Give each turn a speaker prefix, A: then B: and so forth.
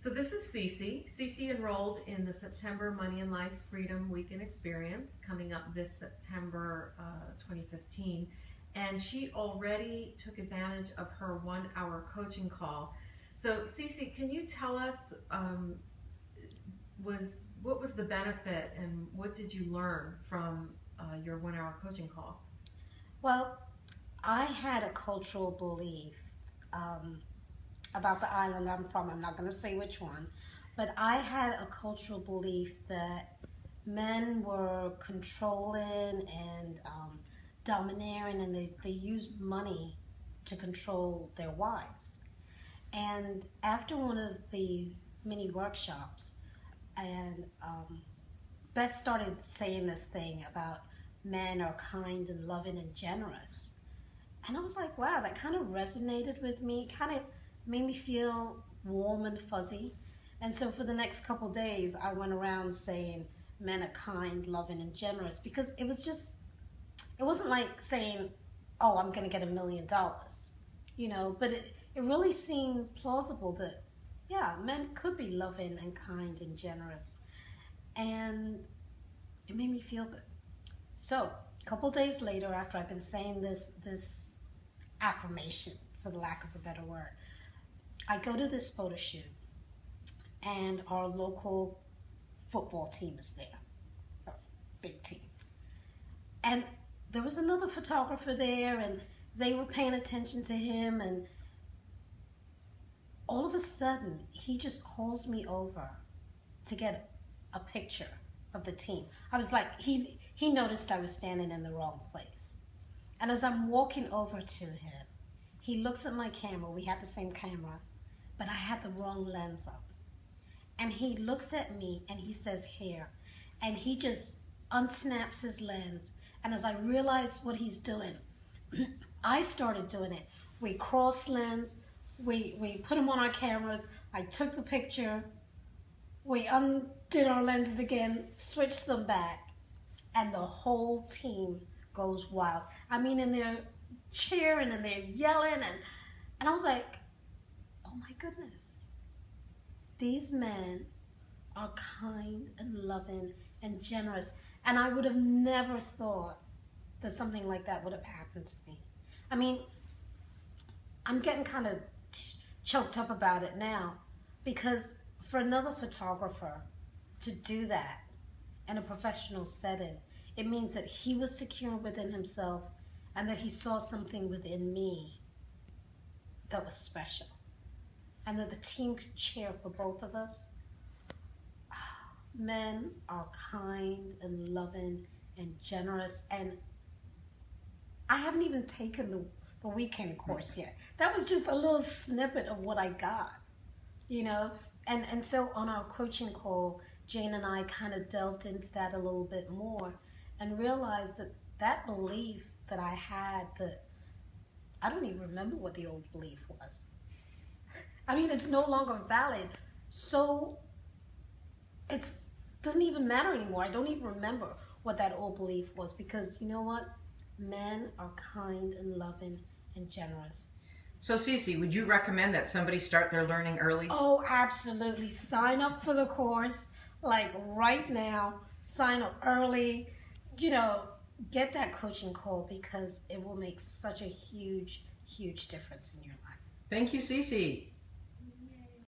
A: So this is Cece. Cece enrolled in the September Money and Life Freedom Weekend Experience coming up this September 2015. And she already took advantage of her 1-hour coaching call. So Cece, can you tell us what was the benefit and what did you learn from your 1-hour coaching call?
B: Well, I had a cultural belief about the island I'm from. I'm not going to say which one, but I had a cultural belief that men were controlling and domineering, and they used money to control their wives. And after one of the mini workshops, and Beth started saying this thing about men are kind and loving and generous. And I was like, wow, that kind of resonated with me, kind of made me feel warm and fuzzy. And so for the next couple days, I went around saying men are kind, loving, and generous, because it wasn't like saying, oh, I'm going to get $1 million, you know, but it really seemed plausible that, yeah, men could be loving and kind and generous. And it made me feel good. So a couple days later, after I've been saying this affirmation, for the lack of a better word, I go to this photo shoot, and our local football team is there, a big team. And there was another photographer there, and they were paying attention to him, and all of a sudden, he just calls me over to get a picture of the team. I was like, he noticed I was standing in the wrong place. And as I'm walking over to him, he looks at my camera. We had the same camera, but I had the wrong lens on. And he looks at me and he says, here. And he just unsnaps his lens. And as I realized what he's doing, I started doing it. We cross lens, we put them on our cameras. I took the picture. We undid our lenses again, switched them back, and the whole team goes wild. I mean, and they're cheering and they're yelling, and I was like, oh my goodness. These men are kind and loving and generous, and I would have never thought that something like that would have happened to me. I mean, I'm getting kind of choked up about it now, because for another photographer to do that in a professional setting, it means that he was secure within himself and that he saw something within me that was special, and that the team could cheer for both of us. Men are kind and loving and generous, and I haven't even taken the weekend course yet. That was just a little snippet of what I got, you know? And so on our coaching call, Jane and I kind of delved into that a little bit more and realized that that belief that I had, that I don't even remember what the old belief was. I mean, it's no longer valid. So it doesn't even matter anymore. I don't even remember what that old belief was, because you know what? Men are kind and loving and generous.
C: So Cece, would you recommend that somebody start their learning early?
B: Oh, absolutely. Sign up for the course, like right now. Sign up early. You know, get that coaching call, because it will make such a huge, huge difference in your life.
C: Thank you, Cece.